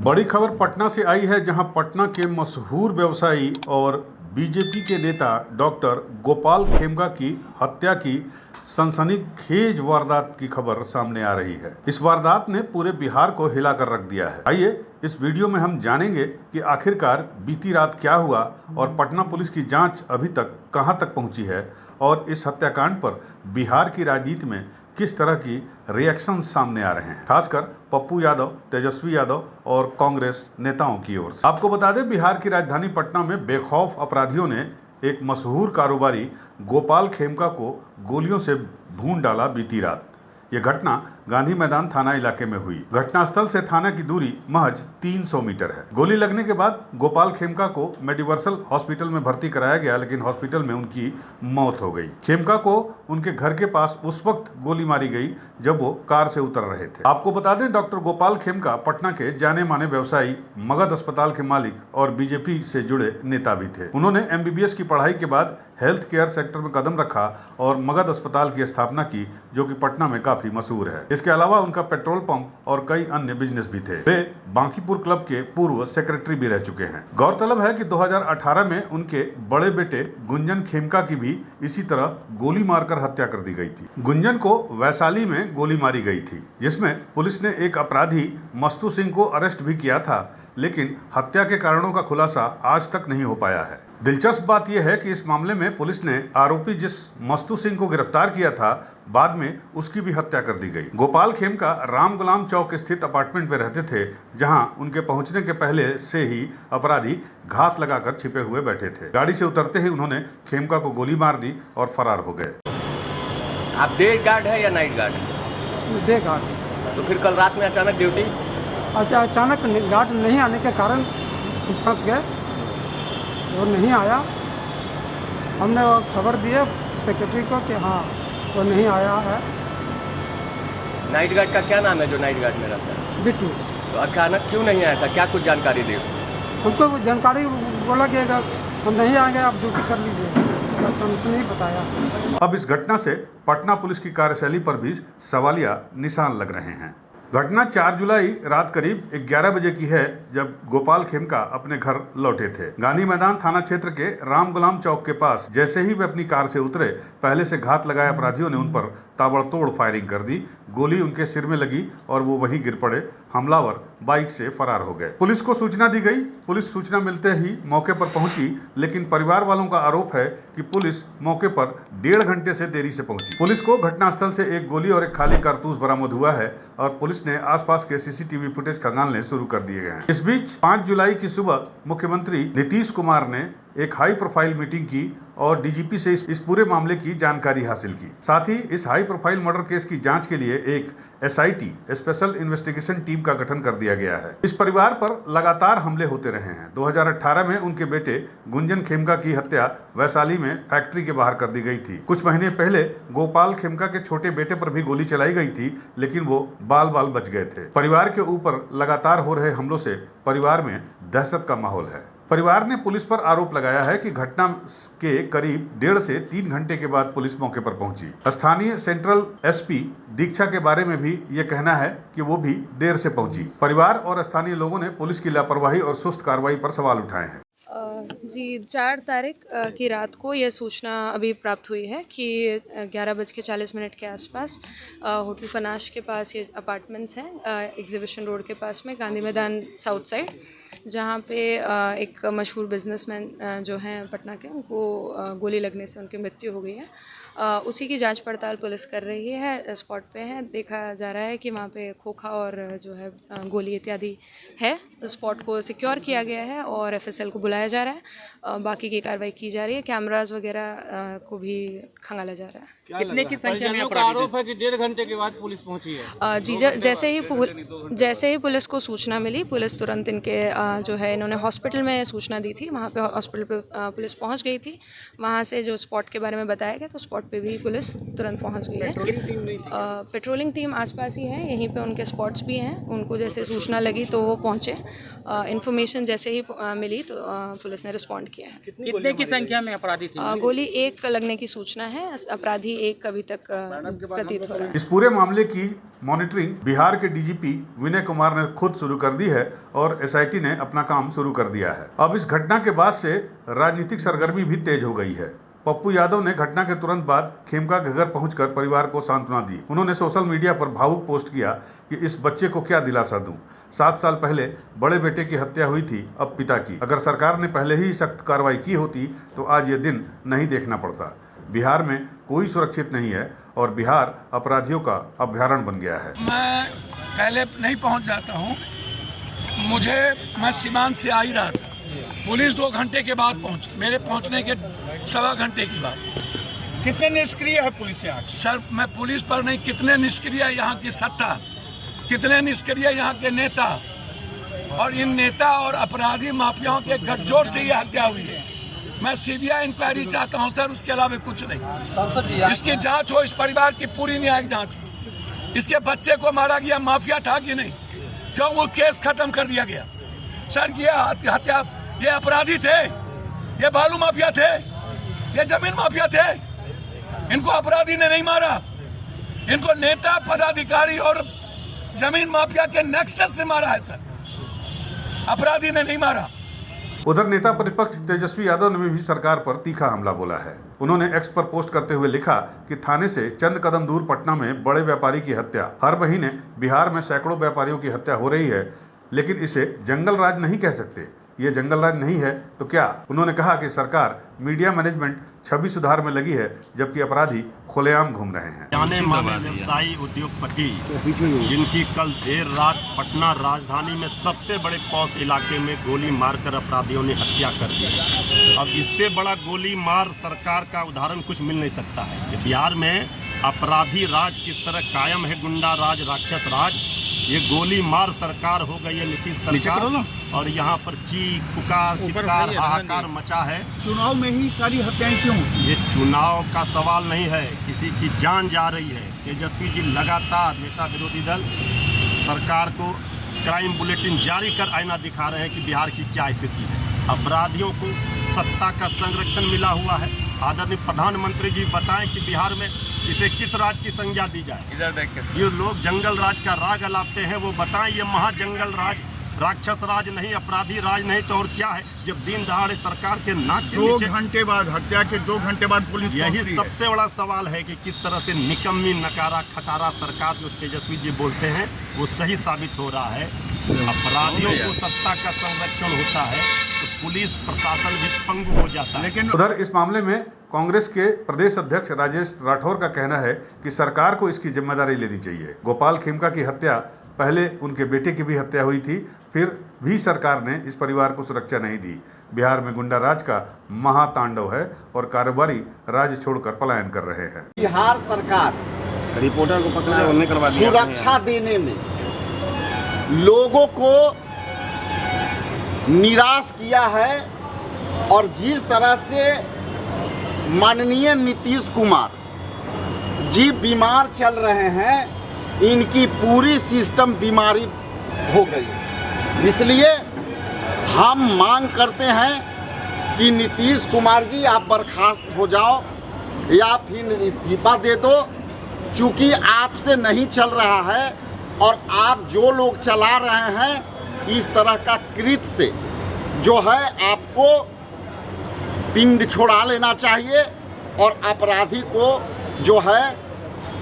बड़ी खबर पटना से आई है, जहां पटना के मशहूर व्यवसायी और बीजेपी के नेता डॉक्टर गोपाल खेमका की हत्या की सनसनीखेज वारदात की खबर सामने आ रही है। इस वारदात ने पूरे बिहार को हिलाकर रख दिया है। आइए इस वीडियो में हम जानेंगे कि आखिरकार बीती रात क्या हुआ और पटना पुलिस की जांच अभी तक कहां तक पहुंची है और इस हत्याकांड पर बिहार की राजनीति में किस तरह की रिएक्शन सामने आ रहे हैं, खासकर पप्पू यादव, तेजस्वी यादव और कांग्रेस नेताओं की ओर से। आपको बता दें, बिहार की राजधानी पटना में बेखौफ अपराधियों ने एक मशहूर कारोबारी गोपाल खेमका को गोलियों से भून डाला बीती रात। यह घटना गांधी मैदान थाना इलाके में हुई। घटनास्थल से थाना की दूरी महज 300 मीटर है। गोली लगने के बाद गोपाल खेमका को मेडिवर्सल हॉस्पिटल में भर्ती कराया गया, लेकिन हॉस्पिटल में उनकी मौत हो गई। खेमका को उनके घर के पास उस वक्त गोली मारी गई जब वो कार से उतर रहे थे। आपको बता दें, डॉक्टर गोपाल खेमका पटना के जाने माने व्यवसायी, मगध अस्पताल के मालिक और बीजेपी से जुड़े नेता भी थे। उन्होंने MBBS की पढ़ाई के बाद हेल्थ केयर सेक्टर में कदम रखा और मगध अस्पताल की स्थापना की, जो कि पटना में काफी मशहूर है। इसके अलावा उनका पेट्रोल पंप और कई अन्य बिजनेस भी थे। वे बांकीपुर क्लब के पूर्व सेक्रेटरी भी रह चुके हैं। गौरतलब है कि 2018 में उनके बड़े बेटे गुंजन खेमका की भी इसी तरह गोली मारकर हत्या कर दी गई थी। गुंजन को वैशाली में गोली मारी गई थी, जिसमें पुलिस ने एक अपराधी मस्तू सिंह को अरेस्ट भी किया था, लेकिन हत्या के कारणों का खुलासा आज तक नहीं हो पाया है। दिलचस्प बात यह है कि इस मामले में पुलिस ने आरोपी जिस मस्तू सिंह को गिरफ्तार किया था, बाद में उसकी भी हत्या कर दी गई। गोपाल खेमका राम गुलाम चौक स्थित अपार्टमेंट में रहते थे, जहां उनके पहुंचने के पहले से ही अपराधी घात लगाकर छिपे हुए बैठे थे। गाड़ी से उतरते ही उन्होंने खेमका को गोली मार दी और फरार हो गए। आप डे गार्ड है या नाइट गार्ड है? Day guard. तो फिर कल रात में अचानक ड्यूटी? अचानक गार्ड नहीं आने के कारण फंस गए, वो नहीं आया। हमने वो खबर दिए सेक्रेटरी को कि हाँ वो नहीं आया है। नाइट गार्ड का क्या नाम है जो नाइट गार्ड में रहता है? बिट्टू। तो अचानक क्यों नहीं आया था? क्या कुछ जानकारी दी उसने? हमको वो जानकारी बोला कि हम नहीं आएंगे, आप ड्यूटी कर लीजिए, बस हमको नहीं बताया। अब इस घटना से पटना पुलिस की कार्यशैली पर भी सवालिया निशान लग रहे हैं। घटना 4 जुलाई रात करीब 11 बजे की है, जब गोपाल खेमका अपने घर लौटे थे। गांधी मैदान थाना क्षेत्र के राम गुलाम चौक के पास जैसे ही वे अपनी कार से उतरे, पहले से घात लगाए अपराधियों ने उन पर ताबड़तोड़ फायरिंग कर दी। गोली उनके सिर में लगी और वो वहीं गिर पड़े। हमलावर बाइक से फरार हो गए। पुलिस को सूचना दी गई। पुलिस सूचना मिलते ही मौके पर पहुंची, लेकिन परिवार वालों का आरोप है कि पुलिस मौके पर 1.5 घंटे से देरी से पहुंची। पुलिस को घटनास्थल से एक गोली और एक खाली कारतूस बरामद हुआ है और पुलिस ने आसपास के CCTV फुटेज खंगालने शुरू कर दिए गए हैं। इस बीच 5 जुलाई की सुबह मुख्यमंत्री नीतीश कुमार ने एक हाई प्रोफाइल मीटिंग की और DGP से इस पूरे मामले की जानकारी हासिल की। साथ ही इस हाई प्रोफाइल मर्डर केस की जांच के लिए एक SIT स्पेशल इन्वेस्टिगेशन टीम का गठन कर दिया गया है। इस परिवार पर लगातार हमले होते रहे हैं। 2018 में उनके बेटे गुंजन खेमका की हत्या वैशाली में फैक्ट्री के बाहर कर दी गई थी। कुछ महीने पहले गोपाल खेमका के छोटे बेटे पर भी गोली चलाई गई थी, लेकिन वो बाल बाल बच गए थे। परिवार के ऊपर लगातार हो रहे हमलों से परिवार में दहशत का माहौल है। परिवार ने पुलिस पर आरोप लगाया है कि घटना के करीब 1.5 से 3 घंटे के बाद पुलिस मौके पर पहुंची। स्थानीय सेंट्रल SP दीक्षा के बारे में भी ये कहना है कि वो भी देर से पहुंची। परिवार और स्थानीय लोगों ने पुलिस की लापरवाही और सुस्त कार्रवाई पर सवाल उठाए हैं। जी, 4 तारीख की रात को यह सूचना अभी प्राप्त हुई है कि 11:40 के आसपास होटल पनाश के पास ये अपार्टमेंट्स हैं, एग्जीबिशन रोड के पास में, गांधी मैदान साउथ साइड, जहाँ पे एक मशहूर बिजनेसमैन जो हैं पटना के, उनको गोली लगने से उनकी मृत्यु हो गई है। उसी की जांच पड़ताल पुलिस कर रही है। स्पॉट पे है, देखा जा रहा है कि वहाँ पे खोखा और जो है गोली इत्यादि है। स्पॉट को सिक्योर किया गया है और FSL को बुलाया जा रहा है। बाकी की कार्रवाई की जा रही है। कैमरास वगैरह को भी खंगाला जा रहा है। कितने की संख्या में आरोप है कि 1.5 घंटे के बाद पुलिस पहुंची है? जी, जैसे ही पुलिस को सूचना मिली, पुलिस तुरंत इनके जो है, इन्होंने हॉस्पिटल में सूचना दी थी, वहाँ पे हॉस्पिटल पे पुलिस पहुँच गई थी। वहाँ से जो स्पॉट के बारे में बताया गया, तो स्पॉट पे भी पुलिस तुरंत पहुँच गई है। पेट्रोलिंग टीम आसपास ही है, यहीं पे उनके स्पॉट्स भी हैं। उनको जैसे सूचना लगी तो वो पहुँचे। इन्फॉर्मेशन जैसे ही मिली तो पुलिस ने रिस्पॉन्ड किया है। कितने की संख्या में अपराधी थे? गोली एक लगने की सूचना है। अपराधी ही एक अभी तक प्रतीत हो रहा है। इस पूरे मामले की मॉनिटरिंग बिहार के डीजीपी विनय कुमार ने खुद शुरू कर दी है और एसआईटी ने अपना काम शुरू कर दिया है। अब इस घटना के बाद से राजनीतिक सरगर्मी भी तेज हो गई है। पप्पू यादव ने घटना के तुरंत बाद खेमका के घर पहुंचकर परिवार को सांत्वना दी। उन्होंने सोशल मीडिया पर भावुक पोस्ट किया कि इस बच्चे को क्या दिलासा दूं। 7 साल पहले बड़े बेटे की हत्या हुई थी, अब पिता की। अगर सरकार ने पहले ही सख्त कार्रवाई की होती तो आज ये दिन नहीं देखना पड़ता। बिहार में कोई सुरक्षित नहीं है और बिहार अपराधियों का अभ्यारण्य बन गया है। मैं पहले नहीं पहुंच जाता हूं, मैं सीमांत से आ ही रहा था। पुलिस 2 घंटे के बाद पहुंची, मेरे पहुंचने के 1.25 घंटे के बाद। कितने निष्क्रिय है पुलिस यहाँ? सर, मैं पुलिस पर नहीं, कितने निष्क्रिय यहाँ की सत्ता, कितने निष्क्रिय यहाँ के नेता, और इन नेता और अपराधी माफियाओं के गठजोड़ से ये हत्या हुई है। मैं सीबीआई इंक्वायरी चाहता हूँ सर, उसके अलावा कुछ नहीं। इसकी जांच हो, इस परिवार की पूरी न्यायिक जांच हो। इसके बच्चे को मारा गया माफिया था कि नहीं, क्यों वो केस खत्म कर दिया गया? सर, ये हत्या, ये अपराधी थे, ये बालू माफिया थे, ये जमीन माफिया थे। इनको अपराधी ने नहीं मारा, इनको नेता, पदाधिकारी और जमीन माफिया के नेक्सस ने मारा है सर, अपराधी ने नहीं मारा। उधर नेता प्रतिपक्ष तेजस्वी यादव ने भी सरकार पर तीखा हमला बोला है। उन्होंने एक्स पर पोस्ट करते हुए लिखा कि थाने से चंद कदम दूर पटना में बड़े व्यापारी की हत्या। हर महीने बिहार में सैकड़ों व्यापारियों की हत्या हो रही है, लेकिन इसे जंगल राज नहीं कह सकते। ये जंगल राज नहीं है तो क्या? उन्होंने कहा कि सरकार मीडिया मैनेजमेंट छवि सुधार में लगी है, जबकि अपराधी खुलेआम घूम रहे हैं। जाने माने व्यवसायी उद्योगपति जिनकी कल देर रात पटना राजधानी में सबसे बड़े पॉश इलाके में गोली मारकर अपराधियों ने हत्या कर दी। अब इससे बड़ा गोली मार सरकार का उदाहरण कुछ मिल नहीं सकता है कि बिहार में अपराधी राज किस तरह कायम है, गुंडा राज, राक्षस राज। ये गोली मार सरकार हो गई है नीतीश सरकार, और यहाँ पर चीख पुकार चित्कार हाहाकार मचा है। चुनाव में ही सारी हत्याएं क्यों? ये चुनाव का सवाल नहीं है, किसी की जान जा रही है। तेजस्वी जी लगातार नेता विरोधी दल सरकार को क्राइम बुलेटिन जारी कर आईना दिखा रहे हैं कि बिहार की क्या स्थिति है। अपराधियों को सत्ता का संरक्षण मिला हुआ है। आदरणीय प्रधानमंत्री जी बताएं कि बिहार में इसे किस राज की संज्ञा दी जाए। इधर देख के ये लोग जंगल राज का राग अलापते हैं, वो बताएं ये महाजंगल राज, राक्षस राज नहीं, अपराधी राज नहीं तो और क्या है? जब दिन दहाड़े सरकार के नाक के नीचे 2 घंटे बाद, हत्या के 2 घंटे बाद पुलिस यही सबसे बड़ा सवाल है कि किस तरह से निकम्मी नकारा खटारा सरकार जो तेजस्वी जी बोलते हैं वो सही साबित हो रहा है। अपराधियों को सत्ता का संरक्षण होता है तो पुलिस प्रशासन भी पंगु हो जाता है। लेकिन उधर इस मामले में कांग्रेस के प्रदेश अध्यक्ष राजेश राठौर का कहना है कि सरकार को इसकी जिम्मेदारी लेनी चाहिए। गोपाल खेमका की हत्या, पहले उनके बेटे की भी हत्या हुई थी, फिर भी सरकार ने इस परिवार को सुरक्षा नहीं दी। बिहार में गुंडा राज का महातांडव है और कारोबारी राज्य छोड़कर पलायन कर रहे हैं। बिहार सरकार रिपोर्टर को पकड़ने करवा दिया, सुरक्षा देने में लोगों को निराश किया है, और जिस तरह से माननीय नीतीश कुमार जी बीमार चल रहे हैं, इनकी पूरी सिस्टम बीमारी हो गई। इसलिए हम मांग करते हैं कि नीतीश कुमार जी आप बर्खास्त हो जाओ या फिर इस्तीफा दे दो, चूँकि आपसे नहीं चल रहा है और आप जो लोग चला रहे हैं इस तरह का कृत्य से जो है आपको पिंड छोड़ा लेना चाहिए और अपराधी को जो है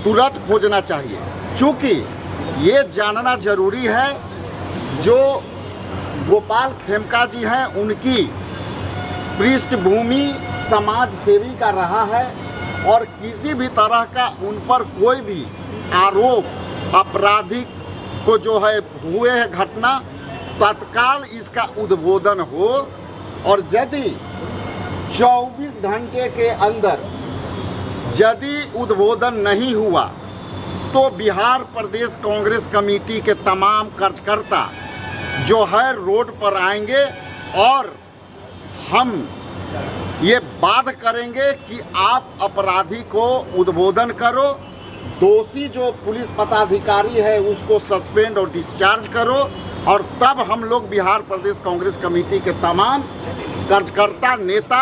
तुरंत खोजना चाहिए। चूँकि ये जानना जरूरी है जो गोपाल खेमका जी हैं उनकी पृष्ठभूमि समाज सेवी का रहा है, और किसी भी तरह का उन पर कोई भी आरोप आपराधिक को जो है हुए है घटना, तत्काल इसका उद्बोधन हो, और यदि 24 घंटे के अंदर यदि उद्बोधन नहीं हुआ तो बिहार प्रदेश कांग्रेस कमेटी के तमाम कार्यकर्ता जो है रोड पर आएंगे और हम ये बात करेंगे कि आप अपराधी को उद्बोधन करो, दोषी जो पुलिस पदाधिकारी है उसको सस्पेंड और डिस्चार्ज करो, और तब हम लोग बिहार प्रदेश कांग्रेस कमेटी के तमाम कार्यकर्ता नेता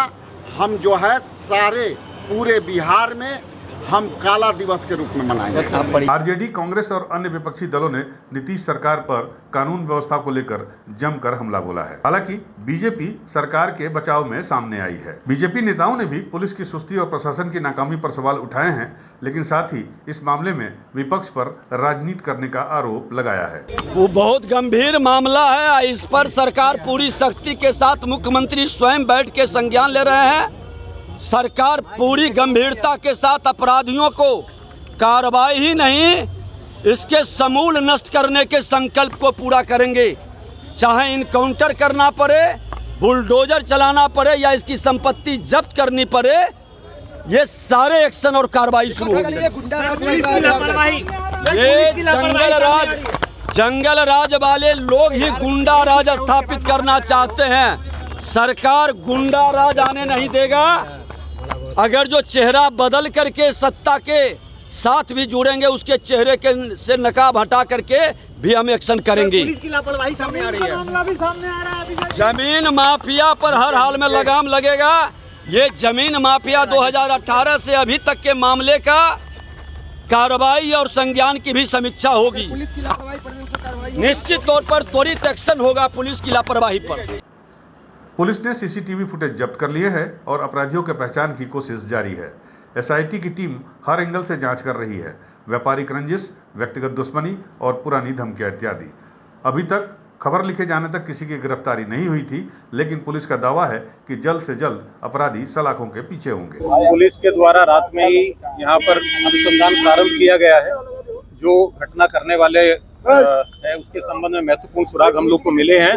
हम जो है सारे पूरे बिहार में हम काला दिवस के रूप में मनाएंगे। आरजेडी, कांग्रेस और अन्य विपक्षी दलों ने नीतीश सरकार पर कानून व्यवस्था को लेकर जमकर हमला बोला है। हालांकि बीजेपी सरकार के बचाव में सामने आई है। बीजेपी नेताओं ने भी पुलिस की सुस्ती और प्रशासन की नाकामी पर सवाल उठाए हैं, लेकिन साथ ही इस मामले में विपक्ष पर राजनीति करने का आरोप लगाया है। वो बहुत गंभीर मामला है, इस पर सरकार पूरी सख्ती के साथ मुख्यमंत्री स्वयं बैठ के संज्ञान ले रहे हैं। सरकार पूरी गंभीरता के साथ अपराधियों को कार्रवाई ही नहीं, इसके समूल नष्ट करने के संकल्प को पूरा करेंगे। चाहे इनकाउंटर करना पड़े, बुलडोजर चलाना पड़े या इसकी संपत्ति जब्त करनी पड़े, ये सारे एक्शन और कार्रवाई शुरू होगी। ये जंगल राज वाले लोग ही गुंडा राज स्थापित करना चाहते हैं। सरकार गुंडा राज आने नहीं देगा। अगर जो चेहरा बदल करके सत्ता के साथ भी जुड़ेंगे, उसके चेहरे के से नकाब हटा करके भी हम एक्शन करेंगे। पुलिस की लापरवाही सामने आ रही है, मामला भी सामने आ रहा है। जमीन माफिया पर हर हाल में लगाम लगेगा। ये जमीन माफिया 2018 से अभी तक के मामले का कार्रवाई और संज्ञान की भी समीक्षा होगी। पुलिस की लापरवाही पर निश्चित तौर पर त्वरित एक्शन होगा पुलिस की लापरवाही पर। पुलिस ने सीसीटीवी फुटेज जब्त कर लिए है और अपराधियों के पहचान की कोशिश जारी है। एसआईटी की टीम हर एंगल से जांच कर रही है। व्यापारिक रंजिश, व्यक्तिगत दुश्मनी और पुरानी धमकियां इत्यादि। अभी तक खबर लिखे जाने तक किसी की गिरफ्तारी नहीं हुई थी, लेकिन पुलिस का दावा है कि जल्द से जल्द अपराधी सलाखों के पीछे होंगे। पुलिस के द्वारा रात में ही यहाँ पर अनुसंधान प्रारंभ किया गया है। जो घटना करने वाले है उसके संबंध में महत्वपूर्ण सुराग हम लोग को मिले हैं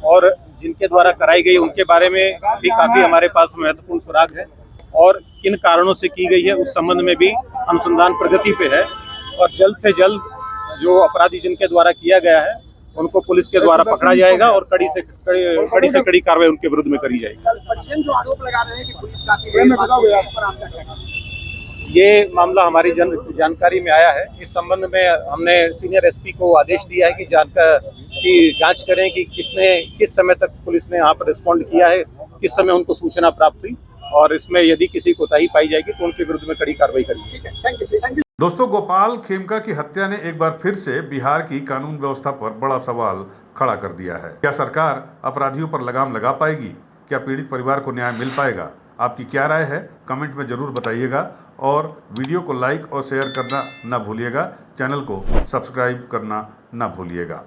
और जिनके द्वारा कराई गई उनके बारे में भी काफी हमारे पास महत्वपूर्ण सुराग है और किन कारणों से की गई है उस संबंध में भी अनुसंधान प्रगति पे है और जल्द से जल्द जो अपराधी जिनके द्वारा किया गया है उनको पुलिस के द्वारा पकड़ा जाएगा और कड़ी से कड़ी कार्रवाई उनके विरुद्ध में करी जाएगी। जो आरोप लगा रहे हैं कि पुलिस ये मामला हमारी जानकारी में आया है। इस संबंध में हमने सीनियर एसपी को आदेश दिया है कि जांच करें कि किस समय तक पुलिस ने यहाँ पर रिस्पॉन्ड किया है, किस समय उनको सूचना प्राप्त हुई और इसमें यदि किसी कोताही पाई जाएगी तो उनके विरुद्ध में कड़ी कार्रवाई करेगी। Thank you. दोस्तों, गोपाल खेमका की हत्या ने एक बार फिर से बिहार की कानून व्यवस्था पर बड़ा सवाल खड़ा कर दिया है। क्या सरकार अपराधियों पर लगाम लगा पाएगी? क्या पीड़ित परिवार को न्याय मिल पाएगा? आपकी क्या राय है? कमेंट में जरूर बताइएगा और वीडियो को लाइक और शेयर करना ना भूलिएगा। चैनल को सब्सक्राइब करना ना भूलिएगा।